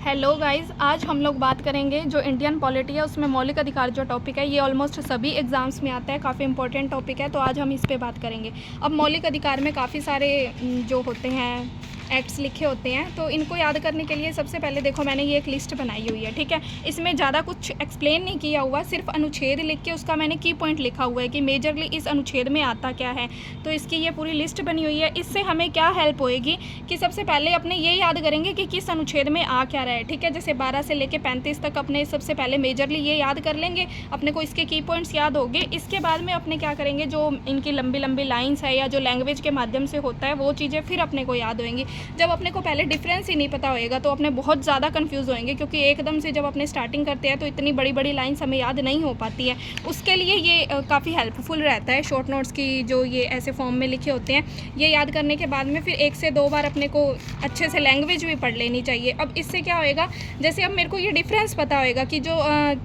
Hello guys, आज हम लोग बात करेंगे जो इंडियन पॉलिटी है उसमें मौलिक अधिकार जो टॉपिक है ये ऑलमोस्ट सभी एग्ज़ाम्स में आता है, काफ़ी इंपॉर्टेंट टॉपिक है। तो आज हम इस पे बात करेंगे। अब मौलिक अधिकार में काफ़ी सारे जो होते हैं एक्ट्स लिखे होते हैं, तो इनको याद करने के लिए सबसे पहले देखो मैंने ये एक लिस्ट बनाई हुई है, ठीक है। इसमें ज़्यादा कुछ एक्सप्लेन नहीं किया हुआ, सिर्फ अनुच्छेद लिख के उसका मैंने की पॉइंट लिखा हुआ है कि मेजरली इस अनुच्छेद में आता क्या है। तो इसकी ये पूरी लिस्ट बनी हुई है। इससे हमें क्या हेल्प होएगी कि सबसे पहले अपने ये याद करेंगे कि किस अनुच्छेद में आ क्या रहा है, ठीक है। जैसे 12 से लेके 35 तक अपने सबसे पहले मेजरली ये याद कर लेंगे, अपने को इसके की पॉइंट्स याद होंगे। इसके बाद में अपने क्या करेंगे, जो इनकी लंबी लंबी लाइन्स है या जो लैंग्वेज के माध्यम से होता है वो चीज़ें फिर अपने को याद होंगी। जब अपने को पहले डिफरेंस ही नहीं पता होएगा तो अपने बहुत ज़्यादा कंफ्यूज होएंगे, क्योंकि एकदम से जब अपने स्टार्टिंग करते हैं तो इतनी बड़ी बड़ी लाइन्स हमें याद नहीं हो पाती है। उसके लिए ये काफ़ी हेल्पफुल रहता है। शॉर्ट नोट्स की जो ये ऐसे फॉर्म में लिखे होते हैं, ये याद करने के बाद में फिर 1 से 2 बार अपने को अच्छे से लैंग्वेज भी पढ़ लेनी चाहिए। अब इससे क्या होएगा, जैसे अब मेरे को ये डिफरेंस पता होएगा कि जो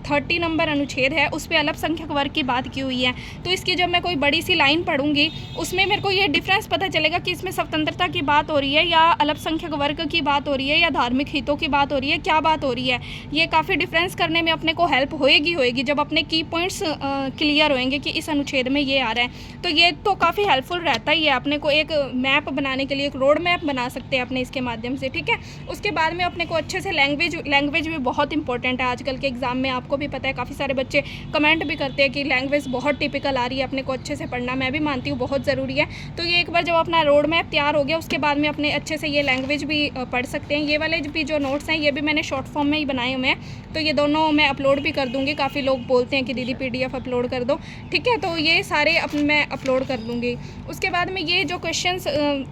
30 नंबर अनुच्छेद है उस पर अल्पसंख्यक वर्ग की बात की हुई है, तो इसकी जब मैं कोई बड़ी सी लाइन पढ़ूंगी उसमें मेरे को ये डिफरेंस पता चलेगा कि इसमें स्वतंत्रता की बात हो रही है या अल्पसंख्यक वर्ग की बात हो रही है या धार्मिक हितों की बात हो रही है, क्या बात हो रही है। ये काफ़ी डिफरेंस करने में अपने को हेल्प होएगी जब अपने की पॉइंट्स क्लियर होएंगे कि इस अनुच्छेद में ये आ रहा है। तो ये तो काफ़ी हेल्पफुल रहता ही है। अपने को एक मैप बनाने के लिए एक रोड मैप बना सकते हैं अपने इसके माध्यम से, ठीक है। उसके बाद में अपने को अच्छे से लैंग्वेज भी बहुत इंपॉर्टेंट है। आजकल के एग्ज़ाम में आपको भी पता है काफ़ी सारे बच्चे कमेंट भी करते हैं कि लैंग्वेज बहुत टिपिकल आ रही है, अपने को अच्छे से पढ़ना। मैं भी मानती हूँ बहुत ज़रूरी है। तो ये एक बार जब अपना रोड मैप तैयार हो गया उसके बाद में अपने अच्छे से ये लैंग्वेज भी पढ़ सकते हैं। ये वाले भी जो नोट्स हैं ये भी मैंने शॉर्ट फॉर्म में ही बनाए हुए हैं, तो ये दोनों मैं अपलोड भी कर दूँगी। काफ़ी लोग बोलते हैं कि दीदी PDF अपलोड कर दो, ठीक है। तो ये सारे अपने मैं अपलोड कर दूँगी। उसके बाद में ये जो क्वेश्चंस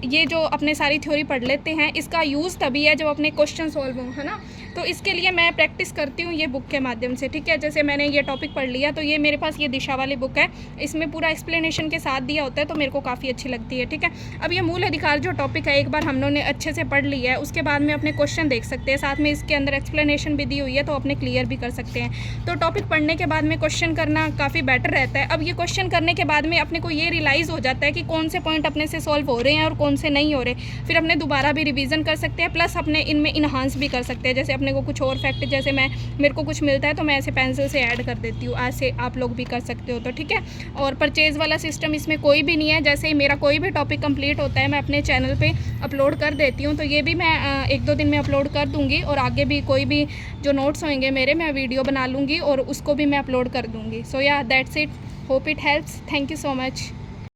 ये जो अपने सारी थ्योरी पढ़ लेते हैं, इसका यूज़ तभी है जब अपने क्वेश्चन सॉल्व हों, है ना। तो इसके लिए मैं प्रैक्टिस करती हूँ ये बुक के माध्यम से, ठीक है। जैसे मैंने ये टॉपिक पढ़ लिया तो ये मेरे पास ये दिशा वाली बुक है, इसमें पूरा एक्सप्लेनेशन के साथ दिया होता है, तो मेरे को काफ़ी अच्छी लगती है, ठीक है। अब ये मूल अधिकार जो टॉपिक है एक बार हम लोगों ने अच्छे से पढ़ लिया है, उसके बाद में अपने क्वेश्चन देख सकते हैं, साथ में इसके अंदर एक्सप्लेनेशन भी दी हुई है, तो अपने क्लियर भी कर सकते हैं। तो टॉपिक पढ़ने के बाद में क्वेश्चन करना काफ़ी बेटर रहता है। अब ये क्वेश्चन करने के बाद में अपने को ये रियलाइज़ हो जाता है कि कौन से पॉइंट अपने से सॉल्व हो रहे हैं और कौन से नहीं हो रहे। फिर अपने दोबारा भी रिवीजन कर सकते हैं, प्लस अपने इनमें इन्हांस भी कर सकते हैं। जैसे अपने को कुछ और फैक्ट, जैसे मेरे को कुछ मिलता है तो मैं ऐसे पेंसिल से ऐड कर देती हूँ, ऐसे आप लोग भी कर सकते हो, तो ठीक है। और परचेज़ वाला सिस्टम इसमें कोई भी नहीं है। जैसे ही मेरा कोई भी टॉपिक कंप्लीट होता है मैं अपने चैनल पे अपलोड कर देती हूँ, तो ये भी मैं 1-2 दिन में अपलोड कर दूँगी। और आगे भी कोई भी जो नोट्स होंगे मेरे, मैं वीडियो बना लूँगी और उसको भी मैं अपलोड कर दूँगी। सो या that's it, hope it helps. Thank you so much.